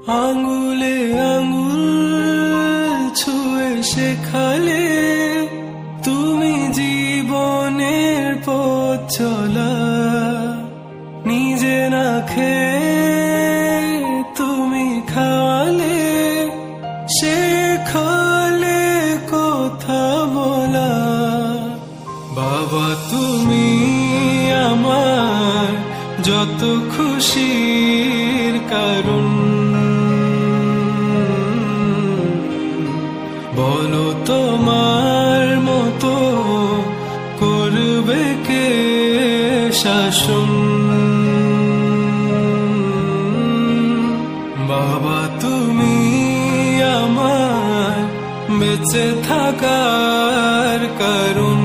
আঙুলে আঙুল ছুঁয়ে শেখালে তুমি জীবনের পথ চলা। নিজে না খেয়ে তুমি খাওয়ালে, শেখালে কথা বলা। বাবা তুমি আমার যত খুশির কারণ, বলো তোমার মতো করবে কে শাসন। বাবা তুমি আমার বেঁচে থাকার কারণ,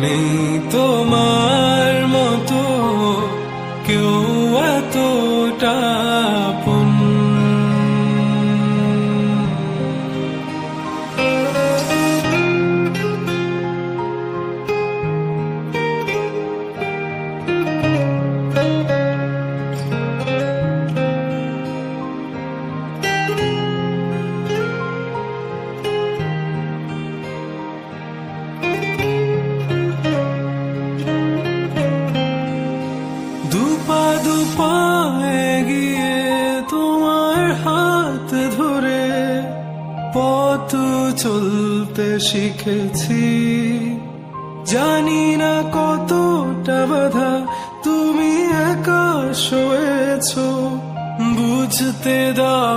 নেই তোমার মতো কেউ এতটা আপন। দুপা দুপা এগিয়ে তোমার হাত ধরে পথ চলতে শিখেছি। জানি না কতটা বাধা তুমি একা সয়েছো, বুঝতে দাও।